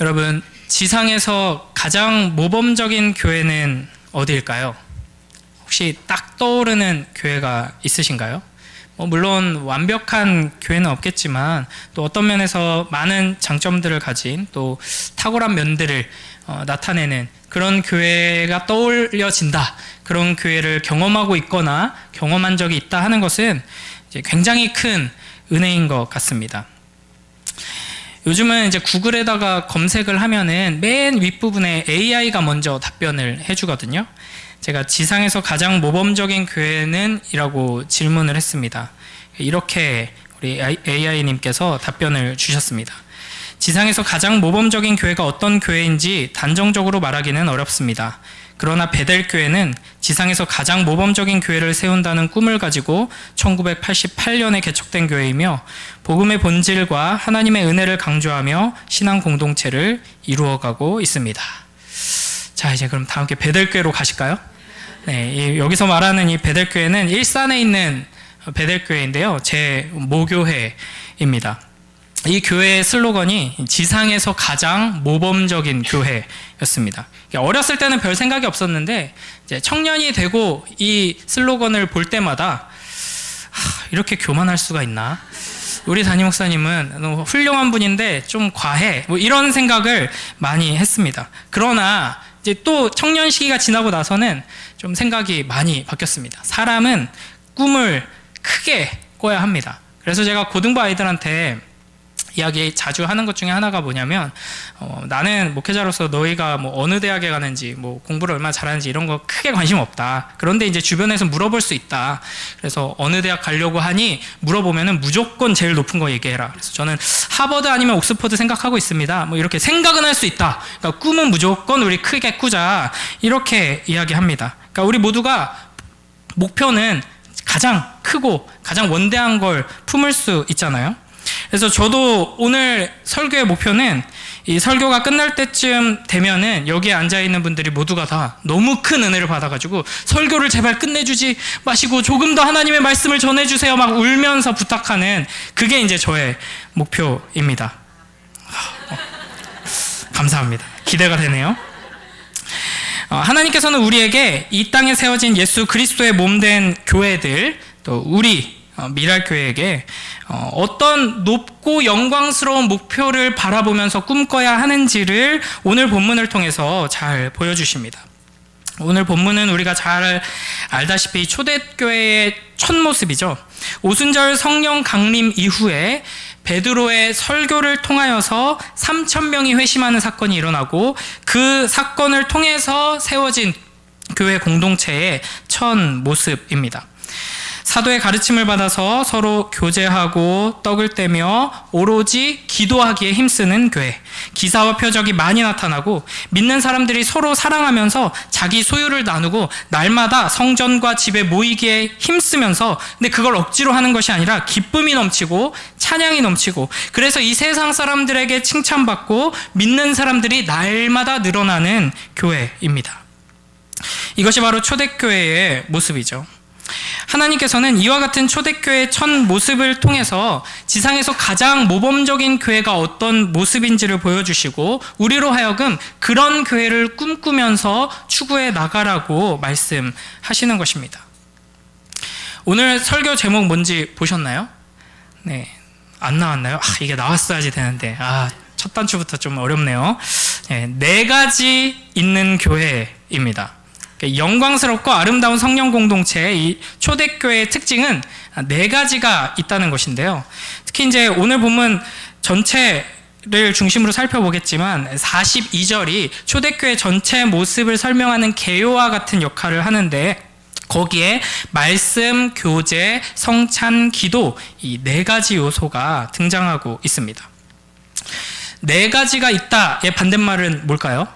여러분, 지상에서 가장 모범적인 교회는 어디일까요? 혹시 딱 떠오르는 교회가 있으신가요? 물론 완벽한 교회는 없겠지만 또 어떤 면에서 많은 장점들을 가진 또 탁월한 면들을 나타내는 그런 교회가 떠올려진다. 그런 교회를 경험하고 있거나 경험한 적이 있다 하는 것은 이제 굉장히 큰 은혜인 것 같습니다. 요즘은 이제 구글에다가 검색을 하면은 맨 윗부분에 AI가 먼저 답변을 해주거든요. 제가 지상에서 가장 모범적인 교회는? 이라고 질문을 했습니다. 이렇게 우리 AI님께서 답변을 주셨습니다. 지상에서 가장 모범적인 교회가 어떤 교회인지 단정적으로 말하기는 어렵습니다. 그러나 베델교회는 지상에서 가장 모범적인 교회를 세운다는 꿈을 가지고 1988년에 개척된 교회이며 복음의 본질과 하나님의 은혜를 강조하며 신앙 공동체를 이루어가고 있습니다. 자, 이제 그럼 다 함께 베델교회로 가실까요? 네, 여기서 말하는 이 베델교회는 일산에 있는 베델교회인데요. 제 모교회입니다. 이 교회의 슬로건이 지상에서 가장 모범적인 교회였습니다. 어렸을 때는 별 생각이 없었는데 이제 청년이 되고 이 슬로건을 볼 때마다 이렇게 교만할 수가 있나? 우리 담임 목사님은 너무 훌륭한 분인데 좀 과해. 이런 생각을 많이 했습니다. 그러나 이제 또 청년 시기가 지나고 나서는 좀 생각이 많이 바뀌었습니다. 사람은 꿈을 크게 꿔야 합니다. 그래서 제가 고등부 아이들한테 이야기 자주 하는 것 중에 하나가 뭐냐면 나는 목회자로서 너희가 어느 대학에 가는지 공부를 얼마나 잘하는지 이런 거 크게 관심 없다. 그런데 이제 주변에서 물어볼 수 있다. 그래서 어느 대학 가려고 하니 물어보면은 무조건 제일 높은 거 얘기해라. 그래서 저는 하버드 아니면 옥스퍼드 생각하고 있습니다. 이렇게 생각은 할 수 있다. 그러니까 꿈은 무조건 우리 크게 꾸자. 이렇게 이야기합니다. 그러니까 우리 모두가 목표는 가장 크고 가장 원대한 걸 품을 수 있잖아요. 그래서 저도 오늘 설교의 목표는 이 설교가 끝날 때쯤 되면은 여기에 앉아있는 분들이 모두가 다 너무 큰 은혜를 받아가지고 설교를 제발 끝내주지 마시고 조금 더 하나님의 말씀을 전해주세요 막 울면서 부탁하는 그게 이제 저의 목표입니다. 감사합니다. 기대가 되네요. 하나님께서는 우리에게 이 땅에 세워진 예수 그리스도의 몸된 교회들 또 우리 미랄교회에게 어떤 높고 영광스러운 목표를 바라보면서 꿈꿔야 하는지를 오늘 본문을 통해서 잘 보여주십니다. 오늘 본문은 우리가 잘 알다시피 초대교회의 첫 모습이죠. 오순절 성령 강림 이후에 베드로의 설교를 통하여서 3,000명이 회심하는 사건이 일어나고 그 사건을 통해서 세워진 교회 공동체의 첫 모습입니다. 사도의 가르침을 받아서 서로 교제하고 떡을 떼며 오로지 기도하기에 힘쓰는 교회. 기사와 표적이 많이 나타나고 믿는 사람들이 서로 사랑하면서 자기 소유를 나누고 날마다 성전과 집에 모이기에 힘쓰면서 근데 그걸 억지로 하는 것이 아니라 기쁨이 넘치고 찬양이 넘치고 그래서 이 세상 사람들에게 칭찬받고 믿는 사람들이 날마다 늘어나는 교회입니다. 이것이 바로 초대교회의 모습이죠. 하나님께서는 이와 같은 초대교회의 첫 모습을 통해서 지상에서 가장 모범적인 교회가 어떤 모습인지를 보여주시고 우리로 하여금 그런 교회를 꿈꾸면서 추구해 나가라고 말씀하시는 것입니다. 오늘 설교 제목 뭔지 보셨나요? 네, 안 나왔나요? 이게 나왔어야지 되는데 첫 단추부터 좀 어렵네요. 네 가지 있는 교회입니다. 영광스럽고 아름다운 성령 공동체 이 초대교회의 특징은 네 가지가 있다는 것인데요. 특히 이제 오늘 본문 전체를 중심으로 살펴보겠지만 42절이 초대교회 전체 모습을 설명하는 개요와 같은 역할을 하는데 거기에 말씀, 교제, 성찬, 기도 이 네 가지 요소가 등장하고 있습니다. 네 가지가 있다의 반대말은 뭘까요?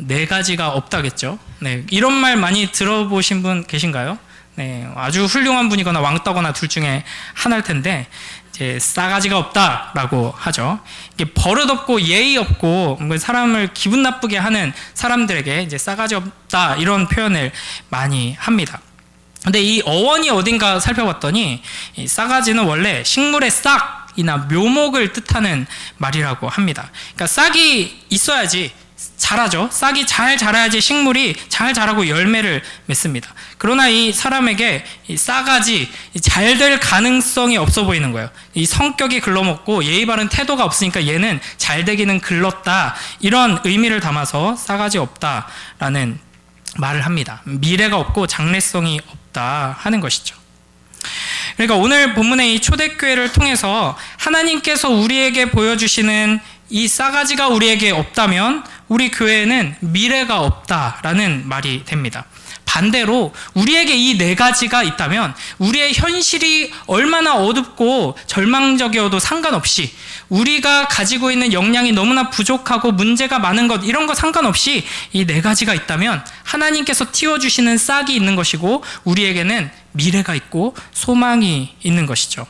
네 가지가 없다겠죠. 네, 이런 말 많이 들어보신 분 계신가요? 네, 아주 훌륭한 분이거나 왕따거나 둘 중에 하나일 텐데 이제 싸가지가 없다라고 하죠. 이게 버릇 없고 예의 없고 사람을 기분 나쁘게 하는 사람들에게 이제 싸가지 없다 이런 표현을 많이 합니다. 근데 이 어원이 어딘가 살펴봤더니 이 싸가지는 원래 식물의 싹 싹이나 묘목을 뜻하는 말이라고 합니다. 그러니까 싹이 있어야지 자라죠. 싹이 잘 자라야지 식물이 잘 자라고 열매를 맺습니다. 그러나 이 사람에게 이 싸가지 잘 될 가능성이 없어 보이는 거예요. 이 성격이 글러먹고 예의 바른 태도가 없으니까 얘는 잘 되기는 글렀다, 이런 의미를 담아서 싸가지 없다라는 말을 합니다. 미래가 없고 장래성이 없다 하는 것이죠. 그러니까 오늘 본문의 이 초대교회를 통해서 하나님께서 우리에게 보여주시는 이 싸가지가 우리에게 없다면 우리 교회에는 미래가 없다라는 말이 됩니다. 반대로 우리에게 이 네 가지가 있다면 우리의 현실이 얼마나 어둡고 절망적이어도 상관없이, 우리가 가지고 있는 역량이 너무나 부족하고 문제가 많은 것, 이런 거 상관없이 이 네 가지가 있다면 하나님께서 틔워주시는 싹이 있는 것이고 우리에게는 미래가 있고 소망이 있는 것이죠.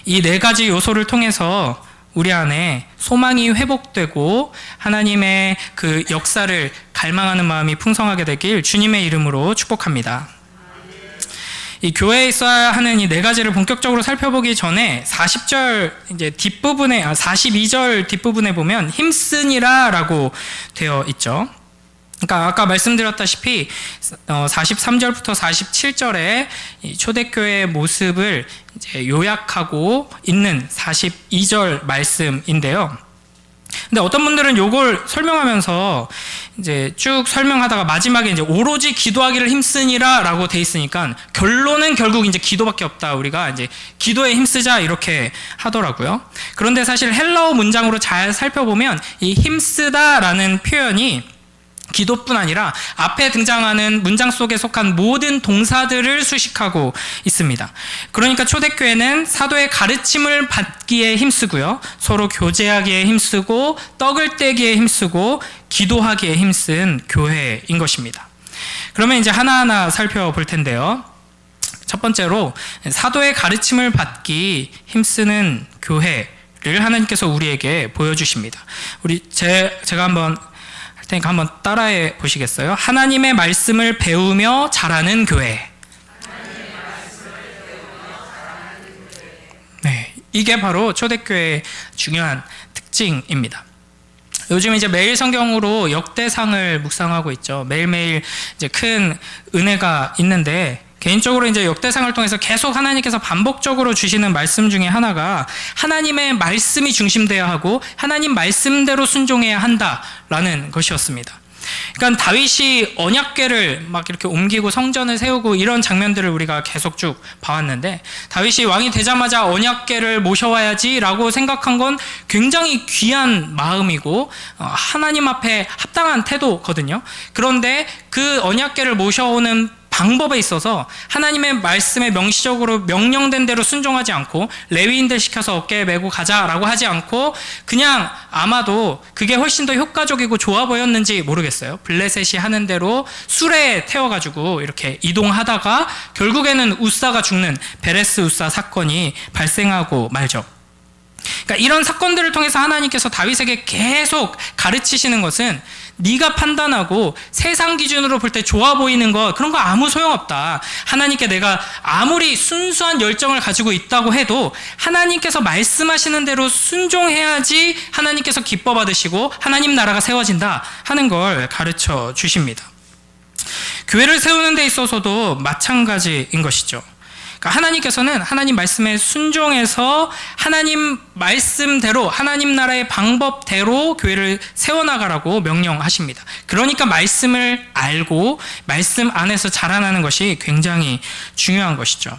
이 네 가지 요소를 통해서 우리 안에 소망이 회복되고 하나님의 그 역사를 갈망하는 마음이 풍성하게 되길 주님의 이름으로 축복합니다. 이 교회에 있어야 하는 이 네 가지를 본격적으로 살펴보기 전에 40절 이제 뒷부분에 42절 뒷부분에 보면 힘쓰니라라고 되어 있죠. 그러니까 아까 말씀드렸다시피 43절부터 47절에 초대교회의 모습을 이제 요약하고 있는 42절 말씀인데요. 근데 어떤 분들은 요걸 설명하면서 이제 쭉 설명하다가 마지막에 이제 오로지 기도하기를 힘쓰니라라고 돼 있으니까 결론은 결국 이제 기도밖에 없다, 우리가 이제 기도에 힘쓰자, 이렇게 하더라고요. 그런데 사실 헬라어 문장으로 잘 살펴보면 이 힘쓰다라는 표현이 기도뿐 아니라 앞에 등장하는 문장 속에 속한 모든 동사들을 수식하고 있습니다. 그러니까 초대교회는 사도의 가르침을 받기에 힘쓰고요, 서로 교제하기에 힘쓰고 떡을 떼기에 힘쓰고 기도하기에 힘쓴 교회인 것입니다. 그러면 이제 하나하나 살펴볼 텐데요. 첫 번째로 사도의 가르침을 받기 힘쓰는 교회를 하나님께서 우리에게 보여주십니다. 제가 한번 테니까 한번 따라해 보시겠어요? 하나님의 말씀을 배우며 자라는 교회. 네, 이게 바로 초대교회의 중요한 특징입니다. 요즘 이제 매일 성경으로 역대상을 묵상하고 있죠. 매일매일 이제 큰 은혜가 있는데, 개인적으로 이제 역대상을 통해서 계속 하나님께서 반복적으로 주시는 말씀 중에 하나가 하나님의 말씀이 중심되어야 하고 하나님 말씀대로 순종해야 한다라는 것이었습니다. 그러니까 다윗이 언약궤를 막 이렇게 옮기고 성전을 세우고 이런 장면들을 우리가 계속 쭉 봐왔는데, 다윗이 왕이 되자마자 언약궤를 모셔와야지라고 생각한 건 굉장히 귀한 마음이고 하나님 앞에 합당한 태도거든요. 그런데 그 언약궤를 모셔오는 방법에 있어서 하나님의 말씀에 명시적으로 명령된 대로 순종하지 않고 레위인들 시켜서 어깨에 메고 가자라고 하지 않고 그냥 아마도 그게 훨씬 더 효과적이고 좋아 보였는지 모르겠어요. 블레셋이 하는 대로 수레에 태워가지고 이렇게 이동하다가 결국에는 우사가 죽는 베레스 우사 사건이 발생하고 말죠. 그러니까 이런 사건들을 통해서 하나님께서 다윗에게 계속 가르치시는 것은 네가 판단하고 세상 기준으로 볼 때 좋아 보이는 거, 그런 거 아무 소용없다. 하나님께 내가 아무리 순수한 열정을 가지고 있다고 해도 하나님께서 말씀하시는 대로 순종해야지 하나님께서 기뻐 받으시고 하나님 나라가 세워진다 하는 걸 가르쳐 주십니다. 교회를 세우는 데 있어서도 마찬가지인 것이죠. 하나님께서는 하나님 말씀에 순종해서 하나님 말씀대로 하나님 나라의 방법대로 교회를 세워나가라고 명령하십니다. 그러니까 말씀을 알고 말씀 안에서 자라나는 것이 굉장히 중요한 것이죠.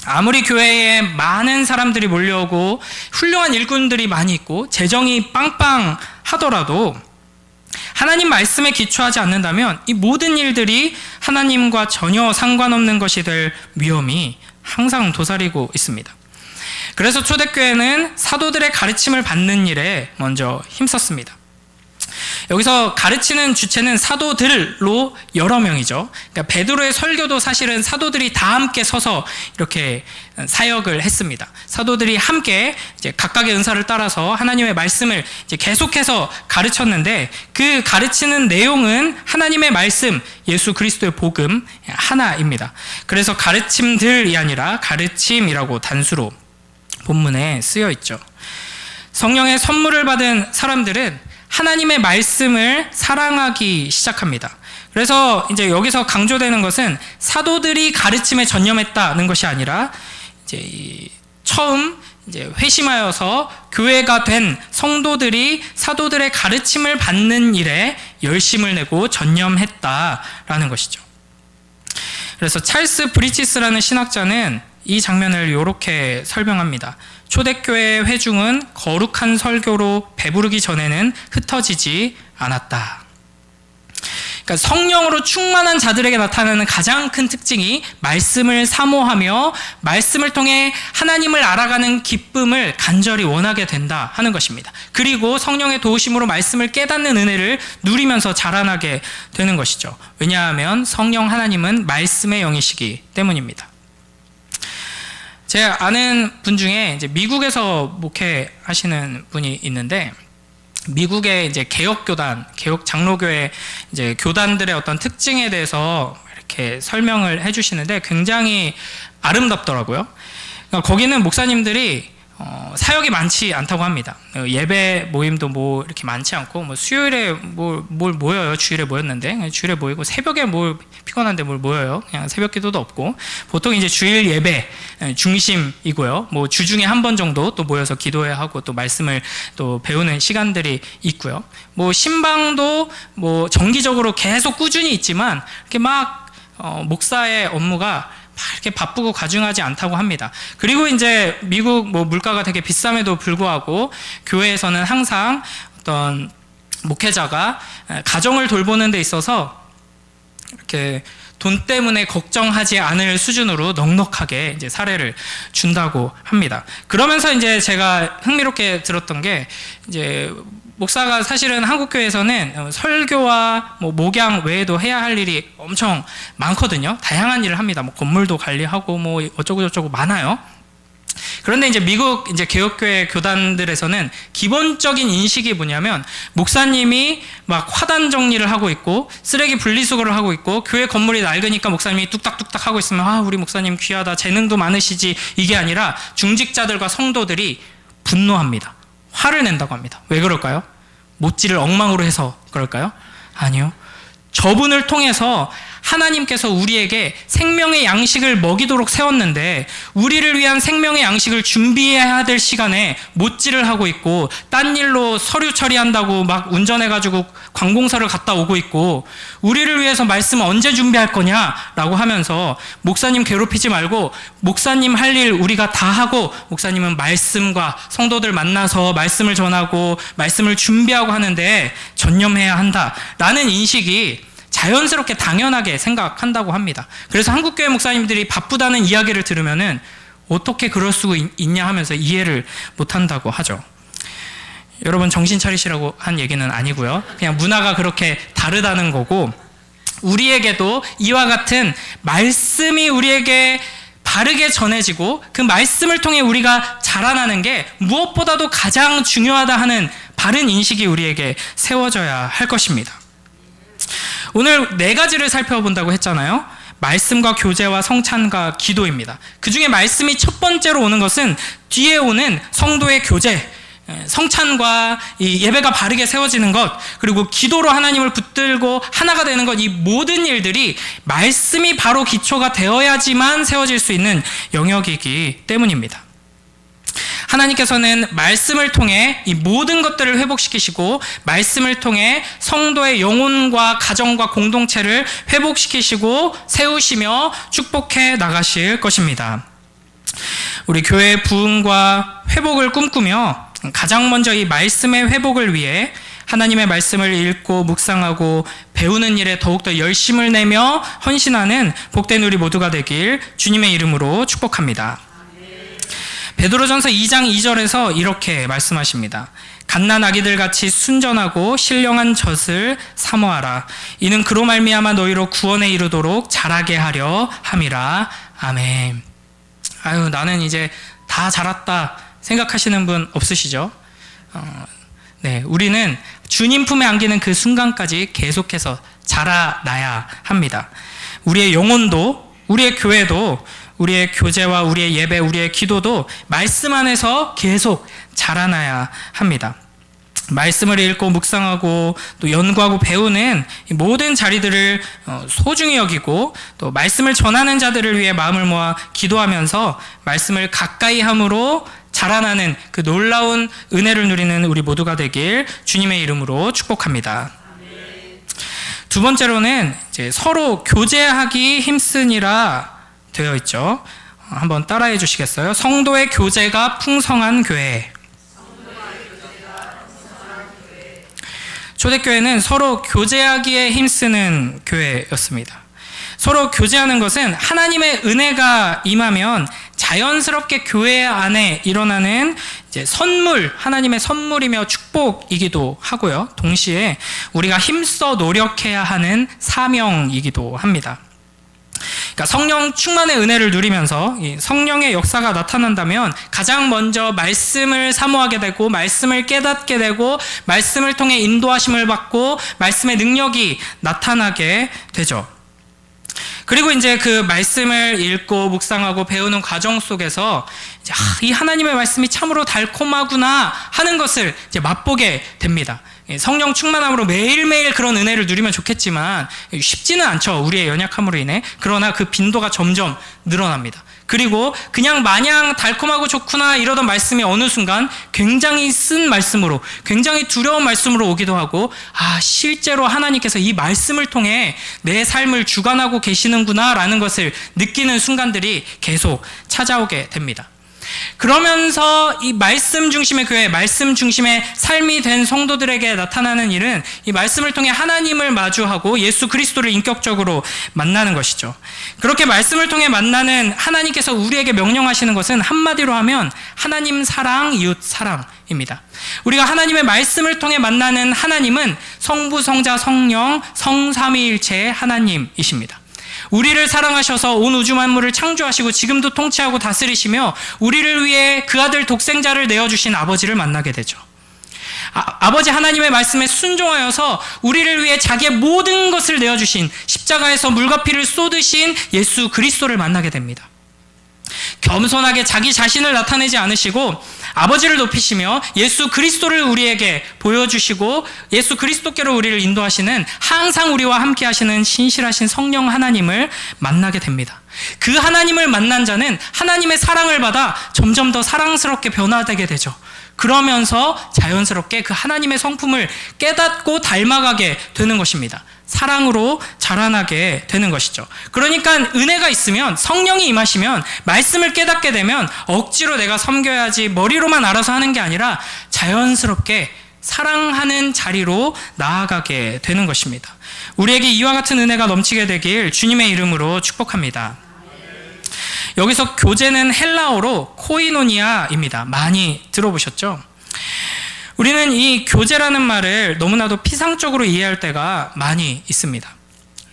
아무리 교회에 많은 사람들이 몰려오고 훌륭한 일꾼들이 많이 있고 재정이 빵빵하더라도 하나님 말씀에 기초하지 않는다면 이 모든 일들이 하나님과 전혀 상관없는 것이 될 위험이 항상 도사리고 있습니다. 그래서 초대교회는 사도들의 가르침을 받는 일에 먼저 힘썼습니다. 여기서 가르치는 주체는 사도들로 여러 명이죠. 그러니까 베드로의 설교도 사실은 사도들이 다 함께 서서 이렇게 사역을 했습니다. 사도들이 함께 이제 각각의 은사를 따라서 하나님의 말씀을 이제 계속해서 가르쳤는데, 그 가르치는 내용은 하나님의 말씀, 예수 그리스도의 복음 하나입니다. 그래서 가르침들이 아니라 가르침이라고 단수로 본문에 쓰여 있죠. 성령의 선물을 받은 사람들은 하나님의 말씀을 사랑하기 시작합니다. 그래서 이제 여기서 강조되는 것은 사도들이 가르침에 전념했다는 것이 아니라 이제 처음 이제 회심하여서 교회가 된 성도들이 사도들의 가르침을 받는 일에 열심을 내고 전념했다라는 것이죠. 그래서 찰스 브리치스라는 신학자는 이 장면을 이렇게 설명합니다. 초대교회의 회중은 거룩한 설교로 배부르기 전에는 흩어지지 않았다. 그러니까 성령으로 충만한 자들에게 나타나는 가장 큰 특징이 말씀을 사모하며 말씀을 통해 하나님을 알아가는 기쁨을 간절히 원하게 된다 하는 것입니다. 그리고 성령의 도우심으로 말씀을 깨닫는 은혜를 누리면서 자라나게 되는 것이죠. 왜냐하면 성령 하나님은 말씀의 영이시기 때문입니다. 제가 아는 분 중에 이제 미국에서 목회하시는 분이 있는데, 미국의 이제 개혁교단, 개혁 장로교회 이제 교단들의 어떤 특징에 대해서 이렇게 설명을 해주시는데 굉장히 아름답더라고요. 그러니까 거기는 목사님들이 사역이 많지 않다고 합니다. 예배 모임도 뭐 이렇게 많지 않고, 뭐 수요일에 뭘 모여요. 주일에 모였는데 주일에 모이고, 새벽에 뭘 피곤한데 뭘 모여요. 그냥 새벽 기도도 없고, 보통 이제 주일 예배 중심이고요. 뭐 주중에 한 번 정도 또 모여서 기도해야 하고 또 말씀을 또 배우는 시간들이 있고요. 뭐 신방도 뭐 정기적으로 계속 꾸준히 있지만 이렇게 막 목사의 업무가 이렇게 바쁘고 과중하지 않다고 합니다. 그리고 이제 미국 뭐 물가가 되게 비쌈에도 불구하고 교회에서는 항상 어떤 목회자가 가정을 돌보는 데 있어서 이렇게 돈 때문에 걱정하지 않을 수준으로 넉넉하게 이제 사례를 준다고 합니다. 그러면서 이제 제가 흥미롭게 들었던 게, 이제 목사가 사실은 한국교회에서는 설교와 뭐 목양 외에도 해야 할 일이 엄청 많거든요. 다양한 일을 합니다. 뭐 건물도 관리하고 뭐 어쩌고저쩌고 많아요. 그런데 이제 미국 이제 개혁교회 교단들에서는 기본적인 인식이 뭐냐면, 목사님이 막 화단 정리를 하고 있고 쓰레기 분리수거를 하고 있고 교회 건물이 낡으니까 목사님이 뚝딱뚝딱 하고 있으면, 아, 우리 목사님 귀하다, 재능도 많으시지, 이게 아니라 중직자들과 성도들이 분노합니다. 화를 낸다고 합니다. 왜 그럴까요? 못질을 엉망으로 해서 그럴까요? 아니요. 저분을 통해서 하나님께서 우리에게 생명의 양식을 먹이도록 세웠는데, 우리를 위한 생명의 양식을 준비해야 될 시간에 못질을 하고 있고, 딴 일로 서류 처리한다고 막 운전해가지고 관공서를 갔다 오고 있고, 우리를 위해서 말씀 언제 준비할 거냐라고 하면서, 목사님 괴롭히지 말고 목사님 할 일 우리가 다 하고, 목사님은 말씀과 성도들 만나서 말씀을 전하고 말씀을 준비하고 하는데 전념해야 한다라는 인식이 자연스럽게 당연하게 생각한다고 합니다. 그래서 한국교회 목사님들이 바쁘다는 이야기를 들으면은 어떻게 그럴 수 있냐 하면서 이해를 못한다고 하죠. 여러분, 정신 차리시라고 한 얘기는 아니고요. 그냥 문화가 그렇게 다르다는 거고, 우리에게도 이와 같은 말씀이 우리에게 바르게 전해지고 그 말씀을 통해 우리가 자라나는 게 무엇보다도 가장 중요하다 하는 바른 인식이 우리에게 세워져야 할 것입니다. 오늘 4가지를 살펴본다고 했잖아요. 말씀과 교제와 성찬과 기도입니다. 그 중에 말씀이 첫 번째로 오는 것은 뒤에 오는 성도의 교제, 성찬과 이 예배가 바르게 세워지는 것, 그리고 기도로 하나님을 붙들고 하나가 되는 것, 이 모든 일들이 말씀이 바로 기초가 되어야지만 세워질 수 있는 영역이기 때문입니다. 하나님께서는 말씀을 통해 이 모든 것들을 회복시키시고, 말씀을 통해 성도의 영혼과 가정과 공동체를 회복시키시고 세우시며 축복해 나가실 것입니다. 우리 교회의 부흥과 회복을 꿈꾸며 가장 먼저 이 말씀의 회복을 위해 하나님의 말씀을 읽고 묵상하고 배우는 일에 더욱더 열심을 내며 헌신하는 복된 우리 모두가 되길 주님의 이름으로 축복합니다. 베드로전서 2장 2절에서 이렇게 말씀하십니다. 갓난 아기들 같이 순전하고 신령한 젖을 사모하라. 이는 그로 말미암아 너희로 구원에 이르도록 자라게 하려 함이라. 아멘. 아유, 나는 이제 다 자랐다 생각하시는 분 없으시죠? 네, 우리는 주님 품에 안기는 그 순간까지 계속해서 자라나야 합니다. 우리의 영혼도, 우리의 교회도 우리의 교제와 우리의 예배, 우리의 기도도 말씀 안에서 계속 자라나야 합니다. 말씀을 읽고 묵상하고 또 연구하고 배우는 모든 자리들을 소중히 여기고 또 말씀을 전하는 자들을 위해 마음을 모아 기도하면서 말씀을 가까이 함으로 자라나는 그 놀라운 은혜를 누리는 우리 모두가 되길 주님의 이름으로 축복합니다. 두 번째로는 이제 서로 교제하기 힘쓰니라 되어 있죠. 한번 따라해 주시겠어요? 성도의 교제가 풍성한 교회. 초대교회는 서로 교제하기에 힘쓰는 교회였습니다. 서로 교제하는 것은 하나님의 은혜가 임하면 자연스럽게 교회 안에 일어나는 이제 선물, 하나님의 선물이며 축복이기도 하고요. 동시에 우리가 힘써 노력해야 하는 사명이기도 합니다. 그러니까 성령 충만의 은혜를 누리면서 이 성령의 역사가 나타난다면 가장 먼저 말씀을 사모하게 되고 말씀을 깨닫게 되고 말씀을 통해 인도하심을 받고 말씀의 능력이 나타나게 되죠. 그리고 이제 그 말씀을 읽고 묵상하고 배우는 과정 속에서 이제 이 하나님의 말씀이 참으로 달콤하구나 하는 것을 이제 맛보게 됩니다. 성령 충만함으로 매일매일 그런 은혜를 누리면 좋겠지만 쉽지는 않죠. 우리의 연약함으로 인해. 그러나 그 빈도가 점점 늘어납니다. 그리고 그냥 마냥 달콤하고 좋구나 이러던 말씀이 어느 순간 굉장히 쓴 말씀으로, 굉장히 두려운 말씀으로 오기도 하고, 실제로 하나님께서 이 말씀을 통해 내 삶을 주관하고 계시는구나 라는 것을 느끼는 순간들이 계속 찾아오게 됩니다. 그러면서 이 말씀 중심의 교회, 말씀 중심의 삶이 된 성도들에게 나타나는 일은 이 말씀을 통해 하나님을 마주하고 예수 그리스도를 인격적으로 만나는 것이죠. 그렇게 말씀을 통해 만나는 하나님께서 우리에게 명령하시는 것은 한마디로 하면 하나님 사랑, 이웃 사랑입니다. 우리가 하나님의 말씀을 통해 만나는 하나님은 성부, 성자, 성령, 성삼위일체의 하나님이십니다. 우리를 사랑하셔서 온 우주 만물을 창조하시고 지금도 통치하고 다스리시며 우리를 위해 그 아들 독생자를 내어주신 아버지를 만나게 되죠. 아버지 하나님의 말씀에 순종하여서 우리를 위해 자기의 모든 것을 내어주신, 십자가에서 물과 피를 쏟으신 예수 그리스도를 만나게 됩니다. 겸손하게 자기 자신을 나타내지 않으시고 아버지를 높이시며 예수 그리스도를 우리에게 보여주시고 예수 그리스도께로 우리를 인도하시는, 항상 우리와 함께 하시는 신실하신 성령 하나님을 만나게 됩니다. 그 하나님을 만난 자는 하나님의 사랑을 받아 점점 더 사랑스럽게 변화되게 되죠. 그러면서 자연스럽게 그 하나님의 성품을 깨닫고 닮아가게 되는 것입니다. 사랑으로 자라나게 되는 것이죠. 그러니까 은혜가 있으면, 성령이 임하시면, 말씀을 깨닫게 되면 억지로 내가 섬겨야지 머리로만 알아서 하는 게 아니라 자연스럽게 사랑하는 자리로 나아가게 되는 것입니다. 우리에게 이와 같은 은혜가 넘치게 되길 주님의 이름으로 축복합니다. 여기서 교제는 헬라어로 코이노니아입니다. 많이 들어보셨죠? 우리는 이 교제라는 말을 너무나도 피상적으로 이해할 때가 많이 있습니다.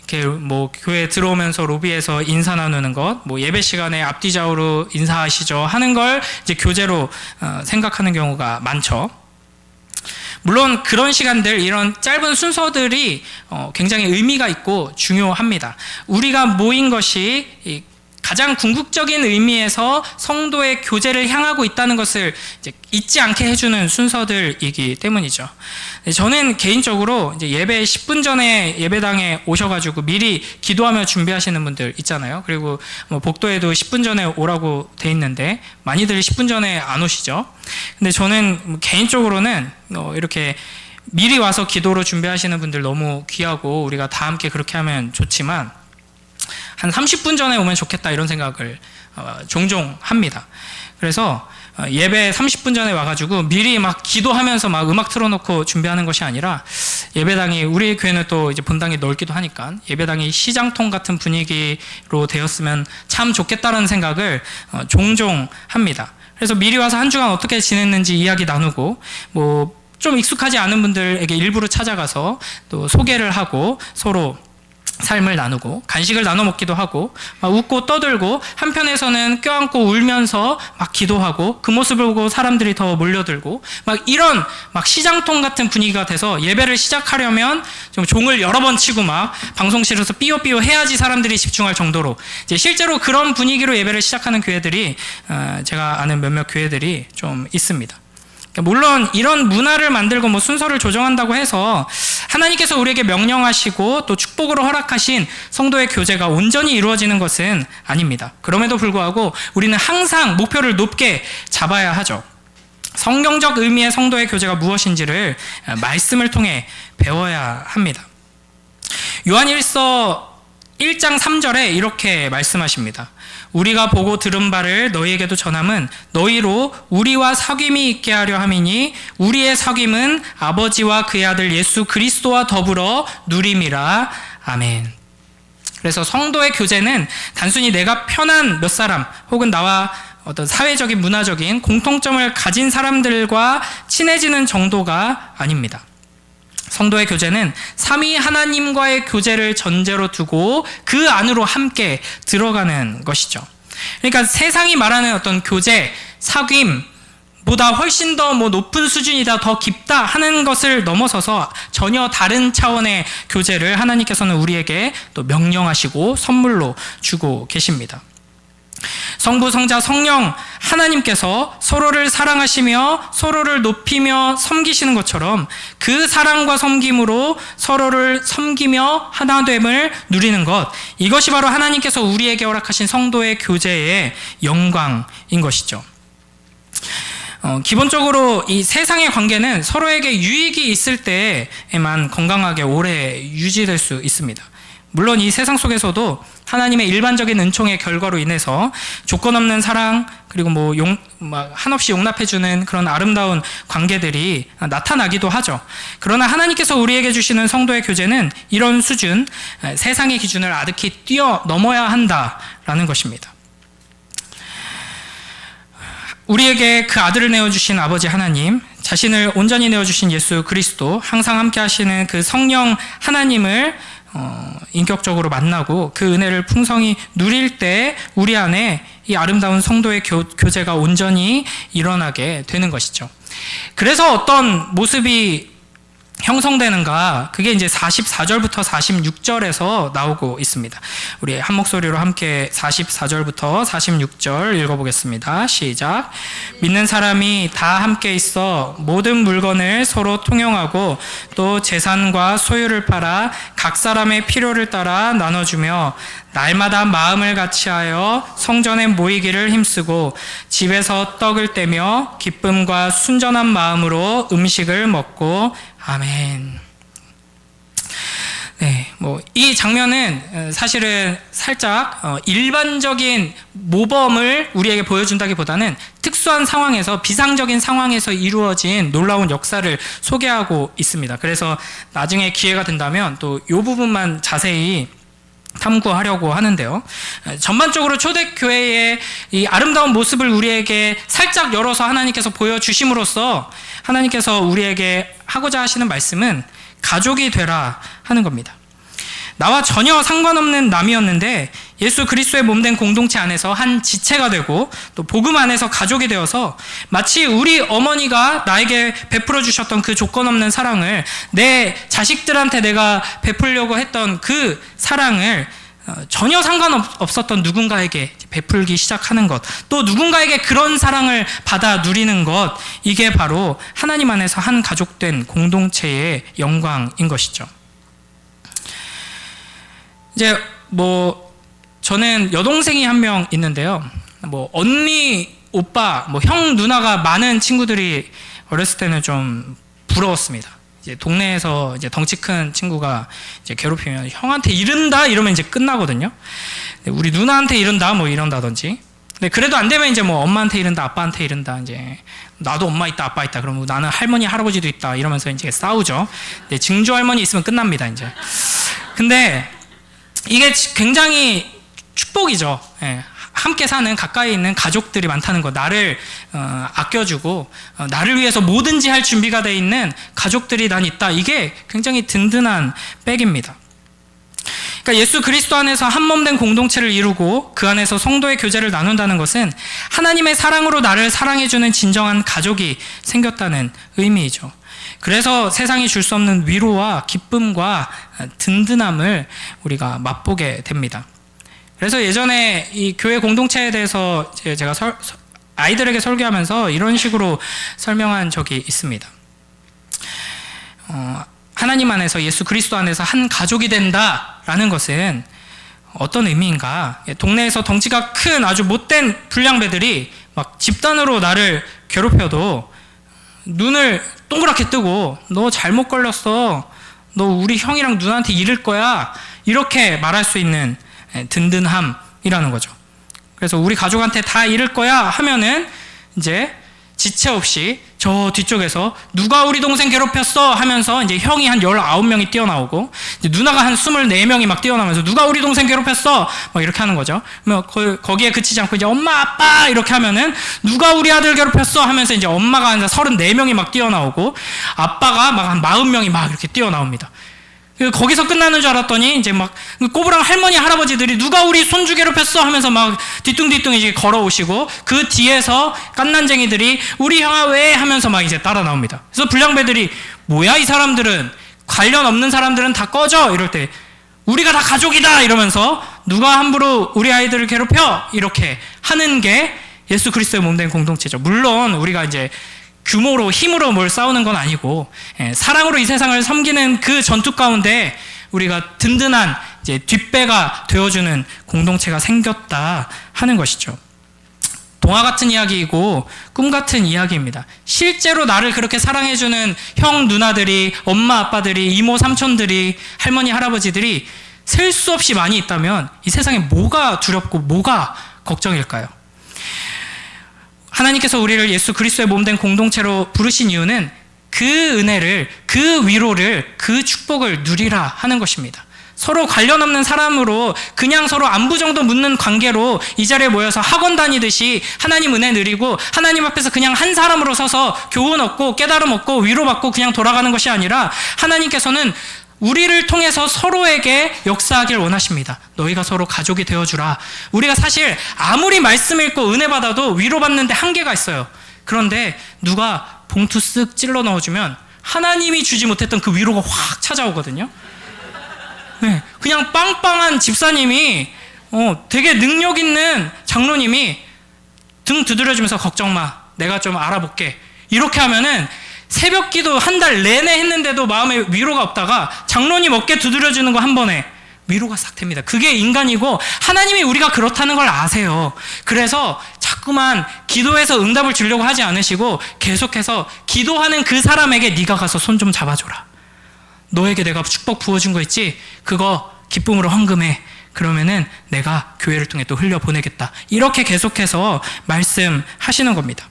이렇게 교회 들어오면서 로비에서 인사 나누는 것, 예배 시간에 앞뒤 좌우로 인사하시죠 하는 걸 이제 교제로 생각하는 경우가 많죠. 물론 그런 시간들, 이런 짧은 순서들이 굉장히 의미가 있고 중요합니다. 우리가 모인 것이 가장 궁극적인 의미에서 성도의 교제를 향하고 있다는 것을 이제 잊지 않게 해주는 순서들이기 때문이죠. 저는 개인적으로 이제 예배 10분 전에 예배당에 오셔가지고 미리 기도하며 준비하시는 분들 있잖아요. 그리고 복도에도 10분 전에 오라고 돼 있는데 많이들 10분 전에 안 오시죠. 근데 저는 개인적으로는 이렇게 미리 와서 기도로 준비하시는 분들 너무 귀하고 우리가 다 함께 그렇게 하면 좋지만 한 30분 전에 오면 좋겠다 이런 생각을 종종 합니다. 그래서 예배 30분 전에 와가지고 미리 막 기도하면서 막 음악 틀어놓고 준비하는 것이 아니라, 예배당이, 우리 교회는 또 이제 본당이 넓기도 하니까 예배당이 시장통 같은 분위기로 되었으면 참 좋겠다라는 생각을 종종 합니다. 그래서 미리 와서 한 주간 어떻게 지냈는지 이야기 나누고, 좀 익숙하지 않은 분들에게 일부러 찾아가서 또 소개를 하고 서로 삶을 나누고 간식을 나눠 먹기도 하고 막 웃고 떠들고 한편에서는 껴안고 울면서 막 기도하고 그 모습을 보고 사람들이 더 몰려들고 막 이런 막 시장통 같은 분위기가 돼서 예배를 시작하려면 좀 종을 여러 번 치고 막 방송실에서 삐요삐요 해야지 사람들이 집중할 정도로 이제 실제로 그런 분위기로 예배를 시작하는 교회들이 제가 아는 몇몇 교회들이 좀 있습니다. 물론 이런 문화를 만들고 뭐 순서를 조정한다고 해서 하나님께서 우리에게 명령하시고 또 축복으로 허락하신 성도의 교제가 온전히 이루어지는 것은 아닙니다. 그럼에도 불구하고 우리는 항상 목표를 높게 잡아야 하죠. 성경적 의미의 성도의 교제가 무엇인지를 말씀을 통해 배워야 합니다. 요한일서 1장 3절에 이렇게 말씀하십니다. 우리가 보고 들은 바를 너희에게도 전함은 너희로 우리와 사귐이 있게 하려 함이니 우리의 사귐은 아버지와 그의 아들 예수 그리스도와 더불어 누림이라. 아멘. 그래서 성도의 교제는 단순히 내가 편한 몇 사람 혹은 나와 어떤 사회적인 문화적인 공통점을 가진 사람들과 친해지는 정도가 아닙니다. 성도의 교제는 삼위 하나님과의 교제를 전제로 두고 그 안으로 함께 들어가는 것이죠. 그러니까 세상이 말하는 어떤 교제, 사귐보다 훨씬 더 높은 수준이다, 더 깊다 하는 것을 넘어서서 전혀 다른 차원의 교제를 하나님께서는 우리에게 또 명령하시고 선물로 주고 계십니다. 성부, 성자, 성령 하나님께서 서로를 사랑하시며 서로를 높이며 섬기시는 것처럼 그 사랑과 섬김으로 서로를 섬기며 하나됨을 누리는 것, 이것이 바로 하나님께서 우리에게 허락하신 성도의 교제의 영광인 것이죠. 기본적으로 이 세상의 관계는 서로에게 유익이 있을 때에만 건강하게 오래 유지될 수 있습니다. 물론 이 세상 속에서도 하나님의 일반적인 은총의 결과로 인해서 조건 없는 사랑 그리고 한없이 용납해주는 그런 아름다운 관계들이 나타나기도 하죠. 그러나 하나님께서 우리에게 주시는 성도의 교제는 이런 수준, 세상의 기준을 아득히 뛰어넘어야 한다라는 것입니다. 우리에게 그 아들을 내어주신 아버지 하나님, 자신을 온전히 내어주신 예수 그리스도, 항상 함께 하시는 그 성령 하나님을 인격적으로 만나고 그 은혜를 풍성히 누릴 때 우리 안에 이 아름다운 성도의 교제가 온전히 일어나게 되는 것이죠. 그래서 어떤 모습이 형성되는가, 그게 이제 44절부터 46절에서 나오고 있습니다. 우리 한 목소리로 함께 44절부터 46절 읽어보겠습니다. 시작. 믿는 사람이 다 함께 있어 모든 물건을 서로 통용하고 또 재산과 소유를 팔아 각 사람의 필요를 따라 나눠주며 날마다 마음을 같이하여 성전에 모이기를 힘쓰고 집에서 떡을 떼며 기쁨과 순전한 마음으로 음식을 먹고. 아멘. 네, 이 장면은 사실은 살짝 일반적인 모범을 우리에게 보여준다기보다는 특수한 상황에서, 비상적인 상황에서 이루어진 놀라운 역사를 소개하고 있습니다. 그래서 나중에 기회가 된다면 또 이 부분만 자세히 탐구하려고 하는데요. 전반적으로 초대교회의 이 아름다운 모습을 우리에게 살짝 열어서 하나님께서 보여주심으로써 하나님께서 우리에게 하고자 하시는 말씀은 가족이 되라 하는 겁니다. 나와 전혀 상관없는 남이었는데 예수 그리스도의 몸된 공동체 안에서 한 지체가 되고 또 복음 안에서 가족이 되어서 마치 우리 어머니가 나에게 베풀어 주셨던 그 조건 없는 사랑을 내 자식들한테 내가 베풀려고 했던 그 사랑을 전혀 상관없었던 누군가에게 베풀기 시작하는 것, 또 누군가에게 그런 사랑을 받아 누리는 것, 이게 바로 하나님 안에서 한 가족된 공동체의 영광인 것이죠. 이제 저는 여동생이 한 명 있는데요. 언니, 오빠, 형, 누나가 많은 친구들이 어렸을 때는 좀 부러웠습니다. 이제 동네에서 이제 덩치 큰 친구가 이제 괴롭히면 형한테 이른다 이러면 이제 끝나거든요. 우리 누나한테 이른다 이런다든지. 근데 그래도 안 되면 이제 엄마한테 이른다, 아빠한테 이른다, 이제 나도 엄마 있다, 아빠 있다. 그러면 나는 할머니, 할아버지도 있다 이러면서 이제 싸우죠. 근데 증조 할머니 있으면 끝납니다, 이제. 근데 이게 굉장히 축복이죠. 예. 함께 사는 가까이 있는 가족들이 많다는 것, 나를 아껴주고 나를 위해서 뭐든지 할 준비가 돼 있는 가족들이 난 있다. 이게 굉장히 든든한 백입니다. 그러니까 예수 그리스도 안에서 한 몸 된 공동체를 이루고 그 안에서 성도의 교제를 나눈다는 것은 하나님의 사랑으로 나를 사랑해주는 진정한 가족이 생겼다는 의미이죠. 그래서 세상이 줄 수 없는 위로와 기쁨과 든든함을 우리가 맛보게 됩니다. 그래서 예전에 이 교회 공동체에 대해서 제가 아이들에게 설교하면서 이런 식으로 설명한 적이 있습니다. 하나님 안에서, 예수 그리스도 안에서 한 가족이 된다라는 것은 어떤 의미인가? 동네에서 덩치가 큰 아주 못된 불량배들이 막 집단으로 나를 괴롭혀도 눈을 동그랗게 뜨고 너 잘못 걸렸어, 너 우리 형이랑 누나한테 이를 거야, 이렇게 말할 수 있는 든든함이라는 거죠. 그래서 우리 가족한테 다 이를 거야 하면은 이제 지체 없이 저 뒤쪽에서 누가 우리 동생 괴롭혔어 하면서 이제 형이 한 19명이 뛰어나오고 이제 누나가 한 24명이 막 뛰어나면서 누가 우리 동생 괴롭혔어 막 이렇게 하는 거죠. 거기에 그치지 않고 이제 엄마 아빠 이렇게 하면은 누가 우리 아들 괴롭혔어 하면서 이제 엄마가 한 34명이 막 뛰어나오고 아빠가 막 한 40명이 막 이렇게 뛰어나옵니다. 거기서 끝나는 줄 알았더니 이제 막 꼬부랑 할머니 할아버지들이 누가 우리 손주 괴롭혔어 하면서 막 뒤뚱뒤뚱 이제 걸어오시고 그 뒤에서 깐난쟁이들이 우리 형아 왜 하면서 막 이제 따라 나옵니다. 그래서 불량배들이 뭐야 이 사람들은, 관련 없는 사람들은 다 꺼져 이럴 때 우리가 다 가족이다 이러면서 누가 함부로 우리 아이들을 괴롭혀 이렇게 하는 게 예수 그리스도의 몸된 공동체죠. 물론 우리가 이제 규모로 힘으로 뭘 싸우는 건 아니고 사랑으로 이 세상을 섬기는 그 전투 가운데 우리가 든든한 이제 뒷배가 되어주는 공동체가 생겼다 하는 것이죠. 동화 같은 이야기이고 꿈 같은 이야기입니다. 실제로 나를 그렇게 사랑해주는 형 누나들이, 엄마 아빠들이, 이모 삼촌들이, 할머니 할아버지들이 셀 수 없이 많이 있다면 이 세상에 뭐가 두렵고 뭐가 걱정일까요? 하나님께서 우리를 예수 그리스도의 몸된 공동체로 부르신 이유는 그 은혜를, 그 위로를, 그 축복을 누리라 하는 것입니다. 서로 관련 없는 사람으로 그냥 서로 안부 정도 묻는 관계로 이 자리에 모여서 학원 다니듯이 하나님 은혜 누리고 하나님 앞에서 그냥 한 사람으로 서서 교훈 얻고 깨달음 얻고 위로받고 그냥 돌아가는 것이 아니라 하나님께서는 우리를 통해서 서로에게 역사하길 원하십니다. 너희가 서로 가족이 되어주라. 우리가 사실 아무리 말씀 읽고 은혜 받아도 위로받는데 한계가 있어요. 그런데 누가 봉투 쓱 찔러 넣어주면 하나님이 주지 못했던 그 위로가 확 찾아오거든요. 네, 그냥 빵빵한 집사님이 되게 능력 있는 장로님이 등 두드려주면서 걱정 마, 내가 좀 알아볼게, 이렇게 하면은 새벽 기도 한 달 내내 했는데도 마음에 위로가 없다가 장로님 어깨 두드려주는 거 한 번에 위로가 싹 됩니다. 그게 인간이고 하나님이 우리가 그렇다는 걸 아세요. 그래서 자꾸만 기도해서 응답을 주려고 하지 않으시고 계속해서 기도하는 그 사람에게 네가 가서 손 좀 잡아줘라. 너에게 내가 축복 부어준 거 있지? 그거 기쁨으로 헌금해. 그러면은 내가 교회를 통해 또 흘려보내겠다. 이렇게 계속해서 말씀하시는 겁니다.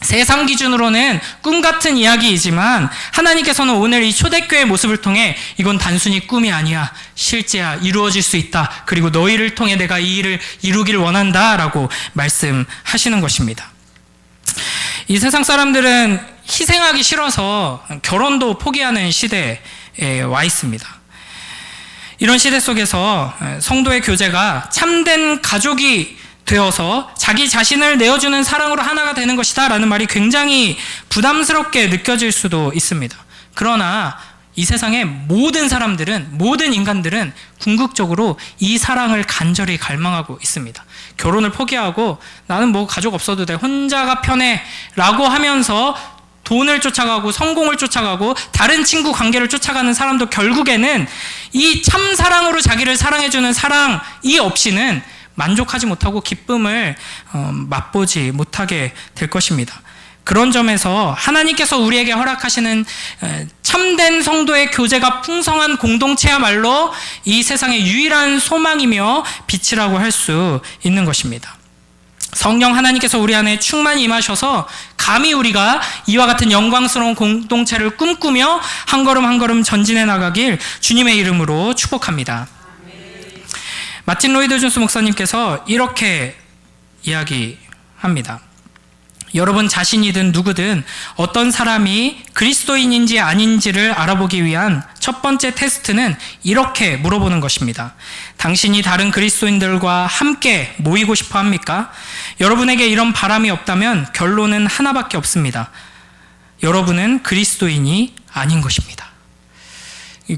세상 기준으로는 꿈 같은 이야기이지만 하나님께서는 오늘 이 초대교회의 모습을 통해 이건 단순히 꿈이 아니야, 실제야, 이루어질 수 있다, 그리고 너희를 통해 내가 이 일을 이루기를 원한다 라고 말씀하시는 것입니다. 이 세상 사람들은 희생하기 싫어서 결혼도 포기하는 시대에 와 있습니다. 이런 시대 속에서 성도의 교제가 참된 가족이 되어서 자기 자신을 내어주는 사랑으로 하나가 되는 것이다 라는 말이 굉장히 부담스럽게 느껴질 수도 있습니다. 그러나 이 세상의 모든 사람들은, 모든 인간들은 궁극적으로 이 사랑을 간절히 갈망하고 있습니다. 결혼을 포기하고 나는 뭐 가족 없어도 돼, 혼자가 편해 라고 하면서 돈을 쫓아가고 성공을 쫓아가고 다른 친구 관계를 쫓아가는 사람도 결국에는 이 참 사랑으로 자기를 사랑해주는 사랑이 없이는 만족하지 못하고 기쁨을 맛보지 못하게 될 것입니다. 그런 점에서 하나님께서 우리에게 허락하시는 참된 성도의 교제가 풍성한 공동체야말로 이 세상의 유일한 소망이며 빛이라고 할 수 있는 것입니다. 성령 하나님께서 우리 안에 충만히 임하셔서 감히 우리가 이와 같은 영광스러운 공동체를 꿈꾸며 한 걸음 한 걸음 전진해 나가길 주님의 이름으로 축복합니다. 마틴 로이드 존스 목사님께서 이렇게 이야기합니다. 여러분 자신이든 누구든 어떤 사람이 그리스도인인지 아닌지를 알아보기 위한 첫 번째 테스트는 이렇게 물어보는 것입니다. 당신이 다른 그리스도인들과 함께 모이고 싶어 합니까? 여러분에게 이런 바람이 없다면 결론은 하나밖에 없습니다. 여러분은 그리스도인이 아닌 것입니다.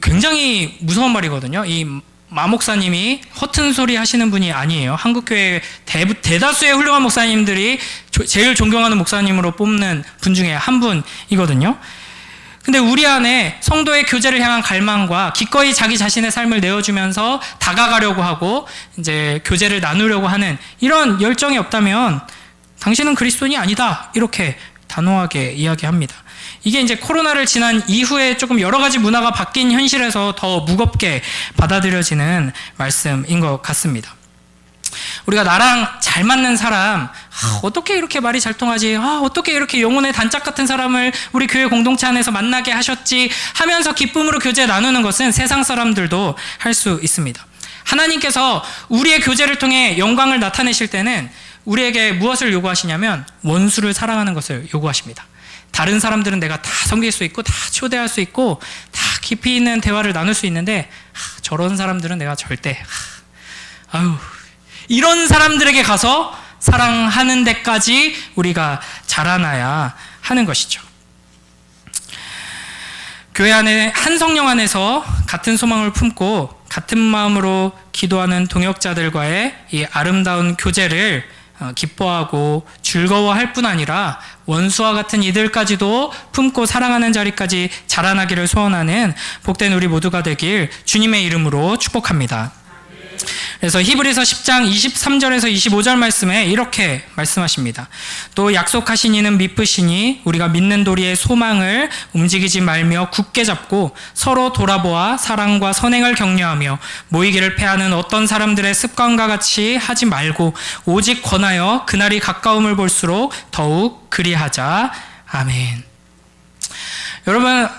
굉장히 무서운 말이거든요. 이 마목사님이 허튼 소리 하시는 분이 아니에요. 한국교회 대다수의 훌륭한 목사님들이 제일 존경하는 목사님으로 뽑는 분 중에 한 분이거든요. 근데 우리 안에 성도의 교제를 향한 갈망과 기꺼이 자기 자신의 삶을 내어주면서 다가가려고 하고 이제 교제를 나누려고 하는 이런 열정이 없다면 당신은 그리스도인이 아니다. 이렇게 단호하게 이야기합니다. 이게 이제 코로나를 지난 이후에 조금 여러 가지 문화가 바뀐 현실에서 더 무겁게 받아들여지는 말씀인 것 같습니다. 우리가 나랑 잘 맞는 사람, 어떻게 이렇게 말이 잘 통하지? 어떻게 이렇게 영혼의 단짝 같은 사람을 우리 교회 공동체 안에서 만나게 하셨지? 하면서 기쁨으로 교제 나누는 것은 세상 사람들도 할 수 있습니다. 하나님께서 우리의 교제를 통해 영광을 나타내실 때는 우리에게 무엇을 요구하시냐면 원수를 사랑하는 것을 요구하십니다. 다른 사람들은 내가 다 섬길 수 있고 다 초대할 수 있고 다 깊이 있는 대화를 나눌 수 있는데 저런 사람들은 내가 절대 이런 사람들에게 가서 사랑하는 데까지 우리가 자라나야 하는 것이죠. 교회 안에 한 성령 안에서 같은 소망을 품고 같은 마음으로 기도하는 동역자들과의 이 아름다운 교제를 기뻐하고 즐거워할 뿐 아니라 원수와 같은 이들까지도 품고 사랑하는 자리까지 자라나기를 소원하는 복된 우리 모두가 되길 주님의 이름으로 축복합니다. 그래서 히브리서 10장 23절에서 25절 말씀에 이렇게 말씀하십니다. 또 약속하신 이는 미쁘시니 우리가 믿는 도리의 소망을 움직이지 말며 굳게 잡고 서로 돌아보아 사랑과 선행을 격려하며 모이기를 패하는 어떤 사람들의 습관과 같이 하지 말고 오직 권하여 그날이 가까움을 볼수록 더욱 그리하자. 아멘. 여러분,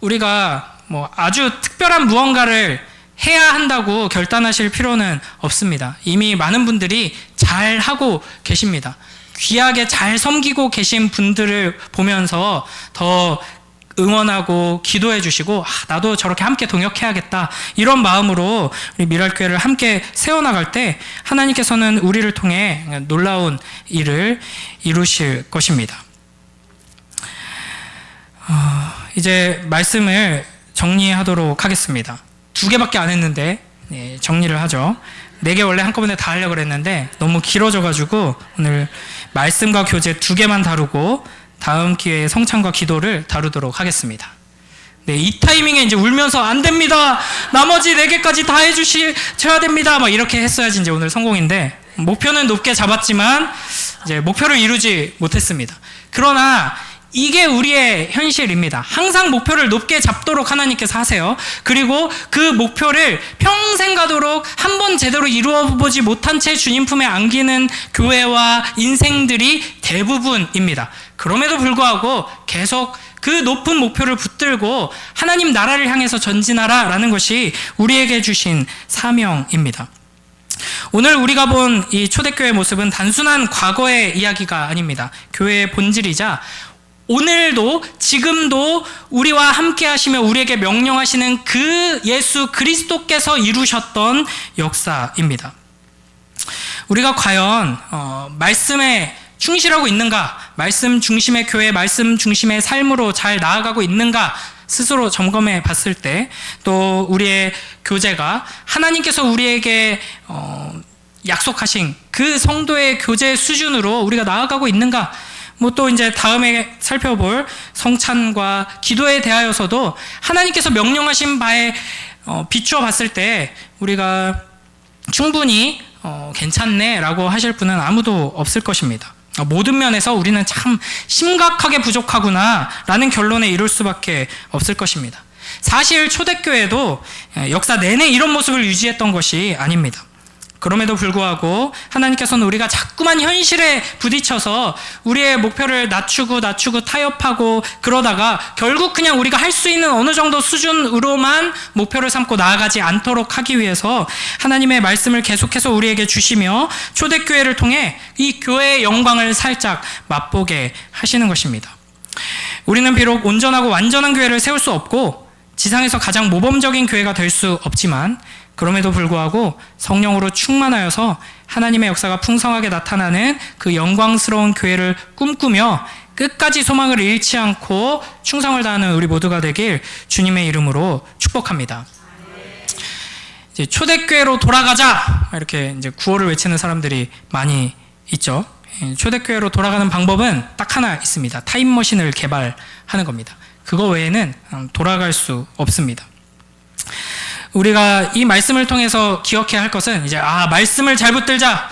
우리가 아주 특별한 무언가를 해야 한다고 결단하실 필요는 없습니다. 이미 많은 분들이 잘 하고 계십니다. 귀하게 잘 섬기고 계신 분들을 보면서 더 응원하고 기도해 주시고 나도 저렇게 함께 동역해야겠다 이런 마음으로 우리 미랄교회를 함께 세워나갈 때 하나님께서는 우리를 통해 놀라운 일을 이루실 것입니다. 이제 말씀을 정리하도록 하겠습니다. 2개밖에 안 했는데 정리를 하죠. 4개 원래 한꺼번에 다 하려고 그랬는데 너무 길어져가지고 오늘 말씀과 교제 2개만 다루고 다음 기회에 성찬과 기도를 다루도록 하겠습니다. 이 타이밍에 이제 울면서 안 됩니다. 나머지 4개까지 다 해주셔야 됩니다. 막 이렇게 했어야지 이제 오늘 성공인데 목표는 높게 잡았지만 이제 목표를 이루지 못했습니다. 그러나 이게 우리의 현실입니다. 항상 목표를 높게 잡도록 하나님께서 하세요. 그리고 그 목표를 평생 가도록 한 번 제대로 이루어보지 못한 채 주님 품에 안기는 교회와 인생들이 대부분입니다. 그럼에도 불구하고 계속 그 높은 목표를 붙들고 하나님 나라를 향해서 전진하라라는 것이 우리에게 주신 사명입니다. 오늘 우리가 본 이 초대교회의 모습은 단순한 과거의 이야기가 아닙니다. 교회의 본질이자 오늘도 지금도 우리와 함께 하시며 우리에게 명령하시는 그 예수 그리스도께서 이루셨던 역사입니다. 우리가 과연 말씀에 충실하고 있는가? 말씀 중심의 교회, 말씀 중심의 삶으로 잘 나아가고 있는가? 스스로 점검해 봤을 때 또 우리의 교제가 하나님께서 우리에게 약속하신 그 성도의 교제 수준으로 우리가 나아가고 있는가? 또 이제 다음에 살펴볼 성찬과 기도에 대하여서도 하나님께서 명령하신 바에 비추어 봤을 때 우리가 충분히 괜찮네 라고 하실 분은 아무도 없을 것입니다. 모든 면에서 우리는 참 심각하게 부족하구나 라는 결론에 이룰 수밖에 없을 것입니다. 사실 초대교회도 역사 내내 이런 모습을 유지했던 것이 아닙니다. 그럼에도 불구하고 하나님께서는 우리가 자꾸만 현실에 부딪혀서 우리의 목표를 낮추고 타협하고 그러다가 결국 그냥 우리가 할 수 있는 어느 정도 수준으로만 목표를 삼고 나아가지 않도록 하기 위해서 하나님의 말씀을 계속해서 우리에게 주시며 초대교회를 통해 이 교회의 영광을 살짝 맛보게 하시는 것입니다. 우리는 비록 온전하고 완전한 교회를 세울 수 없고 지상에서 가장 모범적인 교회가 될 수 없지만 그럼에도 불구하고 성령으로 충만하여서 하나님의 역사가 풍성하게 나타나는 그 영광스러운 교회를 꿈꾸며 끝까지 소망을 잃지 않고 충성을 다하는 우리 모두가 되길 주님의 이름으로 축복합니다. 이제 초대교회로 돌아가자 이렇게 이제 구호를 외치는 사람들이 많이 있죠. 초대교회로 돌아가는 방법은 딱 하나 있습니다. 타임머신을 개발하는 겁니다. 그거 외에는 돌아갈 수 없습니다. 우리가 이 말씀을 통해서 기억해야 할 것은 이제 말씀을 잘 붙들자,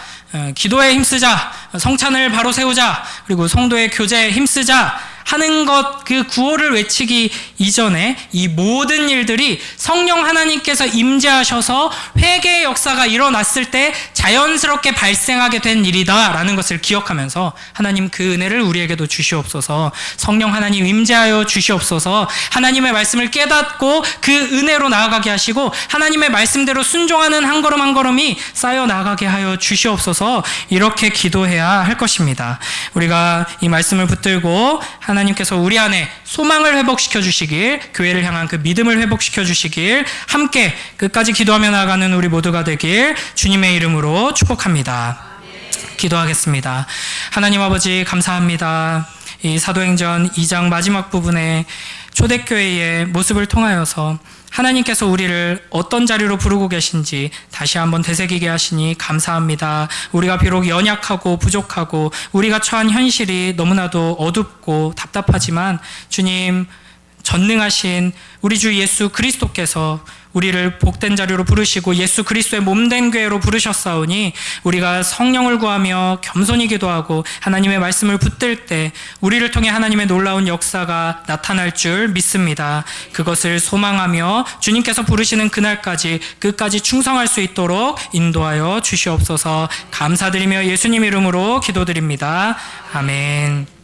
기도에 힘쓰자, 성찬을 바로 세우자, 그리고 성도의 교제에 힘쓰자 하는 것, 그 구호를 외치기 이전에 이 모든 일들이 성령 하나님께서 임재하셔서 회개의 역사가 일어났을 때 자연스럽게 발생하게 된 일이다라는 것을 기억하면서 하나님 그 은혜를 우리에게도 주시옵소서, 성령 하나님 임재하여 주시옵소서, 하나님의 말씀을 깨닫고 그 은혜로 나아가게 하시고 하나님의 말씀대로 순종하는 한 걸음 한 걸음이 쌓여 나가게 하여 주시옵소서, 이렇게 기도해야 할 것입니다. 우리가 이 말씀을 붙들고 하나님께서 우리 안에 소망을 회복시켜 주시길, 교회를 향한 그 믿음을 회복시켜 주시길, 함께 끝까지 기도하며 나아가는 우리 모두가 되길 주님의 이름으로 축복합니다. 기도하겠습니다. 하나님 아버지 감사합니다. 이 사도행전 2장 마지막 부분에 초대교회의 모습을 통하여서 하나님께서 우리를 어떤 자리로 부르고 계신지 다시 한번 되새기게 하시니 감사합니다. 우리가 비록 연약하고 부족하고 우리가 처한 현실이 너무나도 어둡고 답답하지만 주님, 전능하신 우리 주 예수 그리스도께서 우리를 복된 자리로 부르시고 예수 그리스도의 몸된 교회로 부르셨사오니 우리가 성령을 구하며 겸손히 기도하고 하나님의 말씀을 붙들 때 우리를 통해 하나님의 놀라운 역사가 나타날 줄 믿습니다. 그것을 소망하며 주님께서 부르시는 그날까지 끝까지 충성할 수 있도록 인도하여 주시옵소서. 감사드리며 예수님 이름으로 기도드립니다. 아멘.